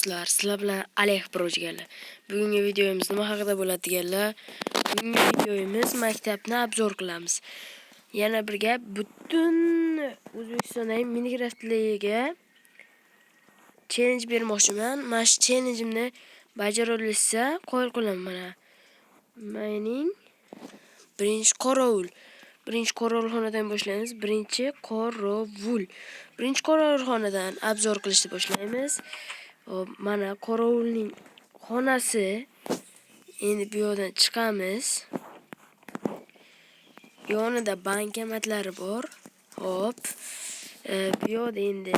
Sizlar bilan Alih Pro deganlar. Bugungi videomiz nima haqida bo'ladi deganlar? Bugungi videomiz maktabni obzor qilamiz. Yana bir gap, butun O'zbekistondagi Minecraft'larga challenge bermoqchiman. Mana shu challenge'imni bajara olsa, qo'l qilaman mana. Mening birinchi qorovulxonadan boshlaymiz. Birinchi qorovulxonadan obzor qilishni boshlaymiz. Mana qorovulning xonasi. Endi bu yerdan chiqamiz. Yonida bankomatlari bor. Hop. Bu yerda endi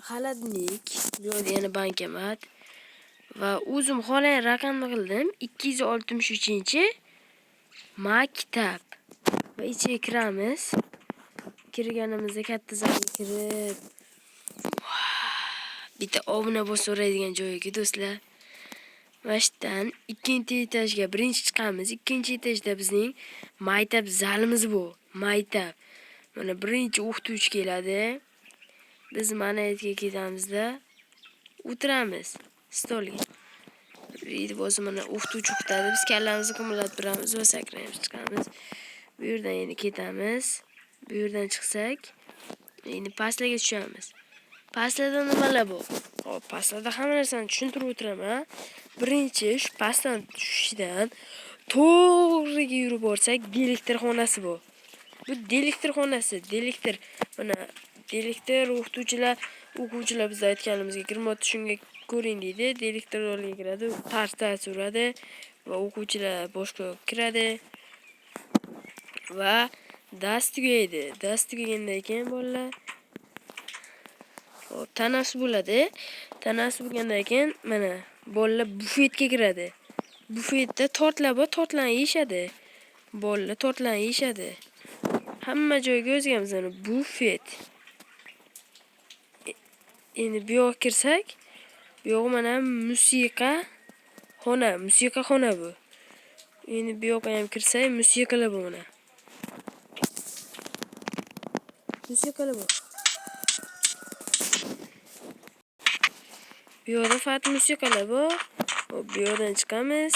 xaladnik, bu yerda yana bankomat va o'zim xohlagan raqamni qildim. 263-maktab. Va ichiga kiramiz. Kirganimizda katta zalga kirib, bitta obuna bosaveradigan joyiga do'stlar. Mashdan ikkinchi etajga birinchi chiqamiz. Ikkinchi etajda bizning maktab zalimiz bor. Maktab. Mana birinchi o'qituvchi keladi. Biz mana yerga ketamizda o'tiramiz stolga. Video bo'lsa mana o'qituvchi o'qitadi. Biz kallamizni qimirlatib turamiz va sakraymiz, chiqamiz. Bu yerdan endi ketamiz. Bu yerdan chiqsak, endi pastlarga tushamiz. Pastlarda nimalar bor? Hop, pastlarda hamma narsani tushuntirib o'tiraman. Birinchi shu pastdan tushishdan to'g'riga yurib borsak, delektor xonasi bor. Bu delektor xonasi, mana delektor o'quvchilar biz aytganimizga kirmoqda, shunga ko'ring deydi. Delektor oldiga kiradi, tars uradi va o'quvchilar boshqa kiradi va dars tugaydi. Dars tugagandan keyin bolalar tanaffus bo'ladi. Tanaffus bo'lgandan keyin mana bolalar bufetga kiradi. Bufetda tortlar bor, tortlarni yeyishadi. Bolalar tortlarni yeyishadi. Hamma joyga yozganmiz mana bufet. Endi bu yoqqa kirsak, bu yoq mana musiqa xona bu. Endi bu yoqqa ham kirsak, musiqalar bor mana. Musiqalar bor. Bu yoqda faqat musiqalar bor. Bu yoqdan chiqamiz.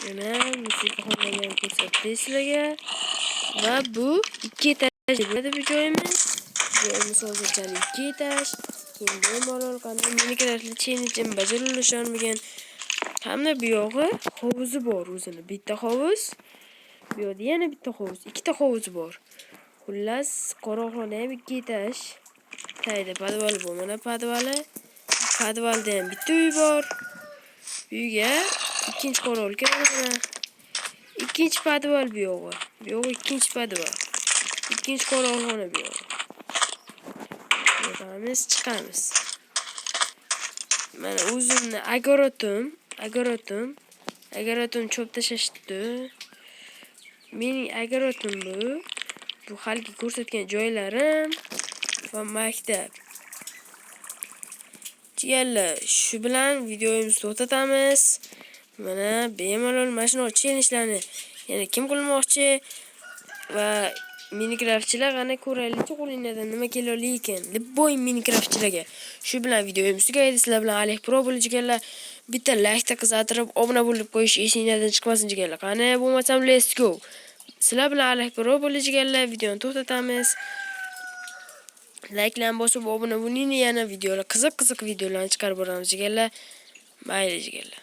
Mana musiqa xonalarini ko'rsatdim sizlarga. Va bu 2 etaj bo'ladi bu joyimiz. Joyimiz hozircha 2 etaj. Keyin bemalol qanday Minecraft'li challenge bajara olishmagan. Hamda bu yog'i hovuzi bor o'zini. Bitta hovuz. Bu yerda yana bitta hovuz, ikkita hovuz bor. Xullas, qorovulxona ham 2 etaj. Tayda podval bor. Mana podvalda ham bitta uy bor. Uyga ikkinchi qorovul kiradi. Ikkinchi podval bu yog'i. Bu yog'i ikkinchi podval. Ikkinchi qorovulxona bu yog'i. Chiqamiz. Mana o'zimni agarotim cho'p tashlashdi. Mening agarotim bu. Bu haligi ko'rsatgan joylarim va maktab. Jigarlar, shu bilan videomizni to'xtatamiz. Mana bemalol mashina challenge'larni yana kim qilmoqchi va Minecraftchilar qana ko'raylikchi qo'lingizdan nima keladi ekan deb bo'ying Minecraftchilarga. Shu bilan videomiz tugaydi. Sizlar bilan Alih Pro bo'lishganlar, bitta like qizartirib, obuna bo'lib qo'yish esingizdan chiqmasin deganlar. Qani bo'lmasam let's go. Sizlar bilan Alih Pro bo'lishganlar, videoni to'xtatamiz. Like'larni bosib obuna bo'ling, yana videolar, qiziq videolarni chiqarib boramiz deganlar. Mayli deganlar.